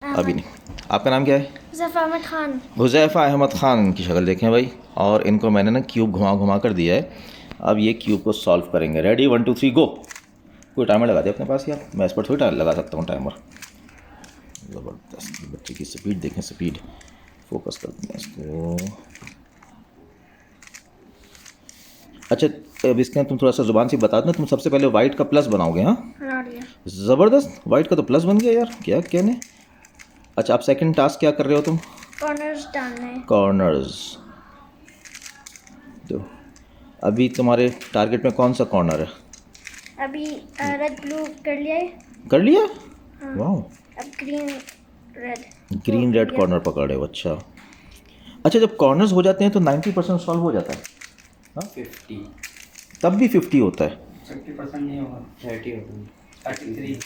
अभी नहीं। आपका नाम क्या है? हुज़ैफ़ा अहमद ख़ान। हुज़ैफ़ा अहमद ख़ान की शक्ल देखें भाई। और इनको मैंने ना क्यूब घुमा घुमा कर दिया है। अब ये क्यूब को सॉल्व करेंगे। रेडी 1 2 3 गो। कोई टाइमर लगा दिया अपने पास यार, मैं इस पर थोड़ी लगा सकता हूँ टाइमर। ज़बरदस्त, बच्चे की स्पीड देखें, स्पीड। फोकस करते हैं इसको। अच्छा, अब इसके तुम थोड़ा सा ज़ुबान से बता देना, तुम सबसे पहले वाइट का प्लस बनाओगे? हाँ, बना दिया। ज़बरदस्त, वाइट का तो प्लस बन गया यार, क्या कहने। अच्छा, आप सेकंड टास्क क्या कर रहे हो तुम? कॉर्नर्स डालने हैं। कॉर्नर्स। तो अभी तुम्हारे टारगेट में कौन सा कॉर्नर है? अभी रेड ब्लू कर लिया है। कर लिया? हाँ। वाह, अब green red. Green red corner पकड़ रहे हो। अच्छा अच्छा, जब कॉर्नर्स हो जाते हैं तो 90% सॉल्व हो जाता है? हाँ, 50 तब भी 50 होता है? 50% नहीं होगा, 30 होगा, 33।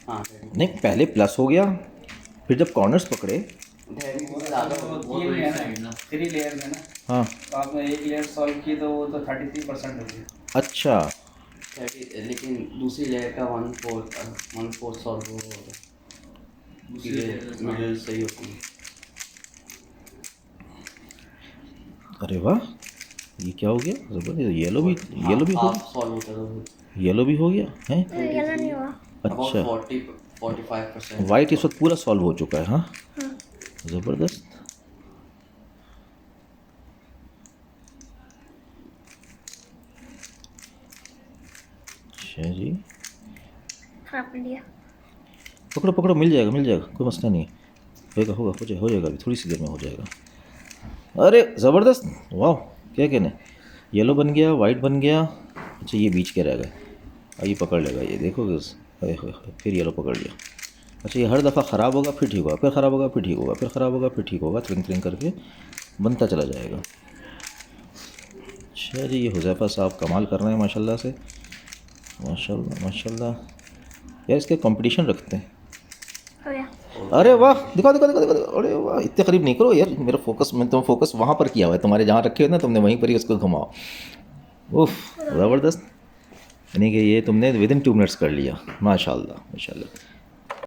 हाँ, नहीं, पहले प्लस हो गया, फिर जब कॉर्नर्स पकड़े। थ्री लेयर में ना। हाँ, तो आपने एक लेयर सॉल्व की तो वो तो 33% हो गया। अच्छा 30, लेकिन दूसरी लेयर का 1/4 सॉल्व होगा। मिडिल सही होती है। अरे वाह, ये क्या हो गया? ज़बरदस्त, येलो भी हो हाफ गया। सॉल्व होता है। येलो भी हो गया है। येलो नहीं हुआ। अच्छा, 45%। वाइट इस वक्त पूरा सॉल्व हो चुका है। हाँ, हाँ। ज़बरदस्त। अच्छा जी, हाँ, कर लिया। पकड़ो पकड़ो, मिल जाएगा मिल जाएगा, कोई मसला नहीं है। होएगा होगा, हो जाएगा अभी थोड़ी सी देर में हो जाएगा। अरे ज़बरदस्त, वाह, क्या कहने। येलो बन गया, वाइट बन गया। अच्छा, ये बीच के रह गए। ये पकड़ लेगा, ये देखोगे। फिर येलो पकड़ लिया। अच्छा, ये हर दफ़ा ख़राब होगा फिर ठीक होगा, फिर ख़राब होगा फिर ठीक होगा, फिर ख़राब होगा फिर ठीक होगा, त्रिंग त्रिंग करके बनता चला जाएगा। अच्छा जी, ये हुज़ैफ़ा साहब कमाल कर रहे हैं माशाल्लाह से। माशाल्लाह माशाल्लाह यार, इसके कंपटीशन रखते हैं। हो गया। अरे वाह, दिखा दिखा दिखा दिखा, अरे वाह, इतने करीब नहीं करो यार, मेरा फोकस, मैं तुम फोकस वहाँ पर किया हुआ है, तुम्हारे जहाँ रखे हो ना तुमने, वहीं पर ही उसको घुमाओ। उफ, ज़बरदस्त। यानी कि ये तुमने विद इन 2 मिनट्स कर लिया। माशाल्लाह माशाल्लाह।